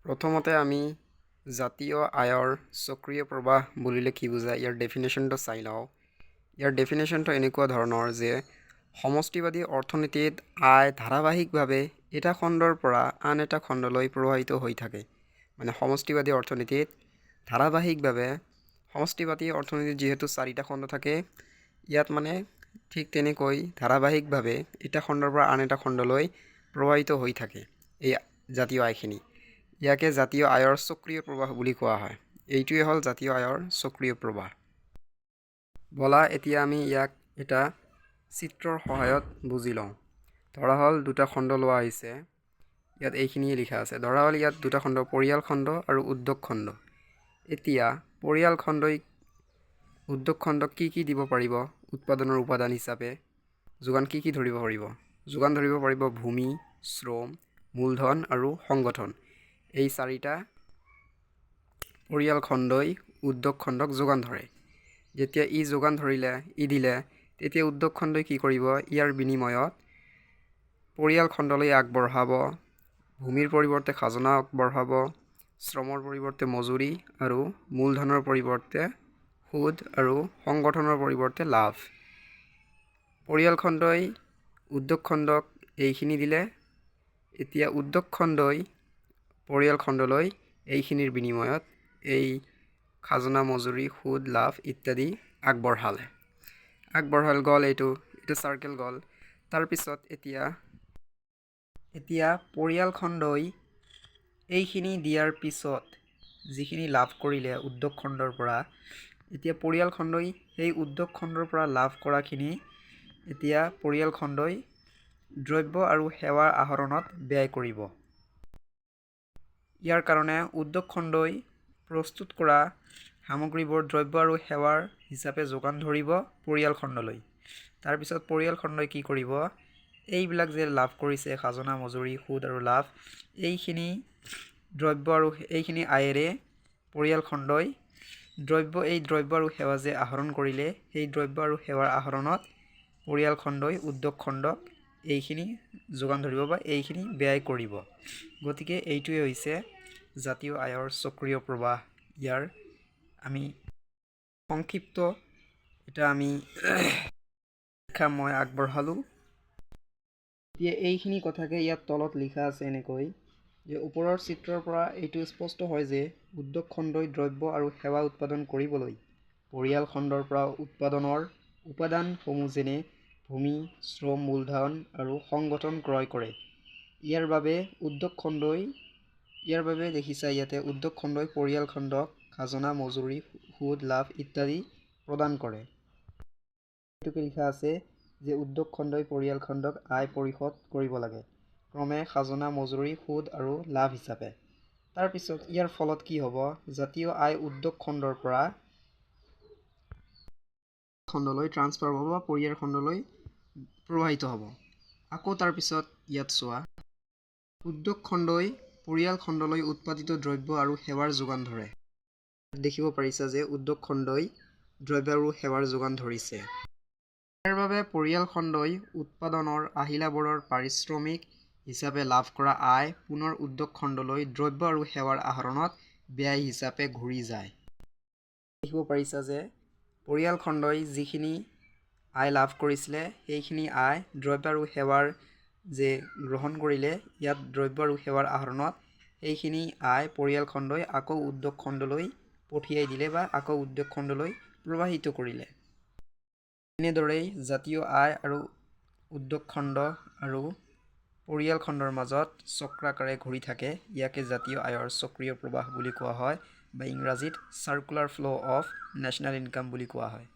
প্ৰথমতে আমি জাতীয় আয়ৰ চক্ৰীয় প্ৰবাহ বুলিলে কি বুজায় ইয়াৰ ডেফিনেশ্যনটো চাই লওঁ। ইয়াৰ ডেফিনেশ্যনটো এনেকুৱা ধৰণৰ যে সমষ্টিবাদী অৰ্থনীতিত আয় ধাৰাবাহিকভাৱে এটা খণ্ডৰ পৰা আন এটা খণ্ডলৈ প্ৰবাহিত হৈ থাকে। মানে সমষ্টিবাদী অৰ্থনীতিত ধাৰাবাহিকভাৱে সমষ্টিবাদী অৰ্থনীতিত যিহেতু 4টা খণ্ড থাকে, ইয়াত মানে ঠিক তেনেকৈ ধাৰাবাহিকভাৱে এটা খণ্ডৰ পৰা আন এটা খণ্ডলৈ প্ৰবাহিত হৈ থাকে এই জাতীয় আয়খিনি। ইয়াকে জাতীয় আয়ৰ চক্ৰীয় প্ৰবাহ বুলি কোৱা হয়। এইটোৱে হ'ল জাতীয় আয়ৰ চক্ৰীয় প্ৰবাহ। ব'লা এতিয়া আমি ইয়াক এটা চিত্ৰৰ সহায়ত বুজি লওঁ। ধৰা হ'ল দুটা খণ্ড লোৱা হৈছে, ইয়াত এইখিনিয়ে লিখা আছে। ধৰা হ'ল ইয়াত দুটা খণ্ড, পৰিয়াল খণ্ড আৰু উদ্যোগ খণ্ড। এতিয়া পৰিয়াল খণ্ডই উদ্যোগ খণ্ডক কি দিব পাৰিব উৎপাদনৰ উপাদান হিচাপে? যোগান কি ধৰিব পাৰিব? যোগান ধৰিব পাৰিব ভূমি, শ্ৰম, মূলধন আৰু সংগঠন। এই 4টা পৰিয়াল খণ্ডই উদ্যোগ খণ্ডক যোগান ধৰে। যেতিয়া যোগান ধৰিলে, দিলে, তেতিয়া উদ্যোগ খণ্ডই কি কৰিব? ইয়াৰ বিনিময়ত পৰিয়াল খণ্ডলৈ আগবঢ়াব, ভূমিৰ পৰিৱৰ্তে খাজনা আগবঢ়াব, শ্ৰমৰ পৰিৱৰ্তে মজুৰি আৰু মূলধনৰ পৰিৱৰ্তে সুদ আৰু সংগঠনৰ পৰিৱৰ্তে লাভ। পৰিয়াল খণ্ডই উদ্যোগ খণ্ডক এইখিনি দিলে, এতিয়া উদ্যোগ খণ্ডই পৰিয়াল খণ্ডলৈ এইখিনিৰ বিনিময়ত এই খাজনা, মজুৰি, সুদ, লাভ ইত্যাদি আগবঢ়ালে গ'ল। এইটো চাৰ্কেল গ'ল। তাৰপিছত এতিয়া পৰিয়াল খণ্ডই এইখিনি দিয়াৰ পিছত যিখিনি লাভ কৰিলে উদ্যোগ খণ্ডৰ পৰা, এতিয়া পৰিয়াল খণ্ডই সেই উদ্যোগ খণ্ডৰ পৰা লাভ কৰাখিনি এতিয়া পৰিয়াল খণ্ডই দ্ৰব্য আৰু সেৱা আহৰণত ব্যয় কৰিব। ইয়াৰ কাৰণে উদ্যোগ খণ্ডই প্ৰস্তুত কৰা সামগ্ৰীবোৰ দ্ৰব্য আৰু সেৱাৰ হিচাপে যোগান ধৰিব পৰিয়াল খণ্ডলৈ। তাৰপিছত পৰিয়াল খণ্ডই কি কৰিব? এইবিলাক যে লাভ কৰিছে, খাজনা, মজুৰি, সুদ আৰু লাভ, এইখিনি দ্ৰব্য আৰু এইখিনি আয়েৰে পৰিয়াল খণ্ডই দ্ৰব্য আৰু সেৱা যে আহৰণ কৰিলে, সেই দ্ৰব্য আৰু সেৱাৰ আহৰণত পৰিয়াল খণ্ডই উদ্যোগ খণ্ডক এইখিনি যোগান ধৰিব বা এইখিনি ব্যয় কৰিব। গতিকে এইটোৱে হৈছে জাতীয় আয়ৰ চক্ৰীয় প্ৰবাহ। ইয়াৰ আমি সংক্ষিপ্ত এটা মই আগবঢ়ালোঁ। এতিয়া এইখিনি কথাকে ইয়াত তলত লিখা আছে এনেকৈ যে ওপৰৰ চিত্ৰৰ পৰা এইটো স্পষ্ট হয় যে উদ্যোগ খণ্ডই দ্ৰব্য আৰু সেৱা উৎপাদন কৰিবলৈ পৰিয়াল খণ্ডৰ পৰা উৎপাদনৰ উপাদানসমূহ যেনে ভূমি, শ্ৰম, মূলধন আৰু সংগঠন ক্ৰয় কৰে। ইয়াৰ বাবে দেখিছা ইয়াতে উদ্যোগ খণ্ডই পৰিয়াল খণ্ডক খাজনা, মজুৰি, সুদ, লাভ ইত্যাদি প্ৰদান কৰে। এইটোকে লিখা আছে যে উদ্যোগ খণ্ডই পৰিয়াল খণ্ডক আয় পৰিশোধ কৰিব লাগে, ক্ৰমে খাজনা, মজুৰি, সুদ আৰু লাভ হিচাপে। তাৰপিছত ইয়াৰ ফলত কি হ'ব? জাতীয় আয় উদ্যোগ খণ্ডৰ পৰা খণ্ডলৈ ট্ৰান্সফাৰ হ'ব বা পৰিয়াল খণ্ডলৈ প্ৰবাহিত হ'ব। আকৌ তাৰপিছত ইয়াত চোৱা, উদ্যোগ খণ্ডই পৰিয়াল খণ্ডলৈ উৎপাদিত দ্ৰব্য আৰু সেৱাৰ যোগান ধৰে। দেখিব পাৰিছা যে উদ্যোগ খণ্ডই দ্ৰব্য আৰু সেৱাৰ যোগান ধৰিছে। ইয়াৰ বাবে পৰিয়াল খণ্ডই উৎপাদনৰ আহিলাবোৰৰ পাৰিশ্ৰমিক হিচাপে লাভ কৰা আয় পুনৰ উদ্যোগ খণ্ডলৈ দ্ৰব্য আৰু সেৱাৰ আহৰণত ব্যয় হিচাপে ঘূৰি যায়। দেখিব পাৰিছা যে পৰিয়াল খণ্ডই যিখিনি আয় লাভ কৰিছিলে, সেইখিনি আয় দ্ৰব্য আৰু সেৱাৰ যে গ্ৰহণ কৰিলে, ইয়াত দ্ৰব্য আৰু সেৱাৰ আহৰণত সেইখিনি আয় পৰিয়াল খণ্ডই আকৌ উদ্যোগ খণ্ডলৈ পঠিয়াই দিলে বা আকৌ উদ্যোগ খণ্ডলৈ প্ৰবাহিত কৰিলে। এনেদৰেই জাতীয় আয় আৰু উদ্যোগ খণ্ড আৰু পৰিয়াল খণ্ডৰ মাজত চক্ৰাকাৰে ঘূৰি থাকে। ইয়াকে জাতীয় আয়ৰ চক্ৰীয় প্ৰবাহ বুলি কোৱা হয় বা ইংৰাজীত চাৰ্কুলাৰ ফ্ল' অফ নেশ্যনেল ইনকাম বুলি কোৱা হয়।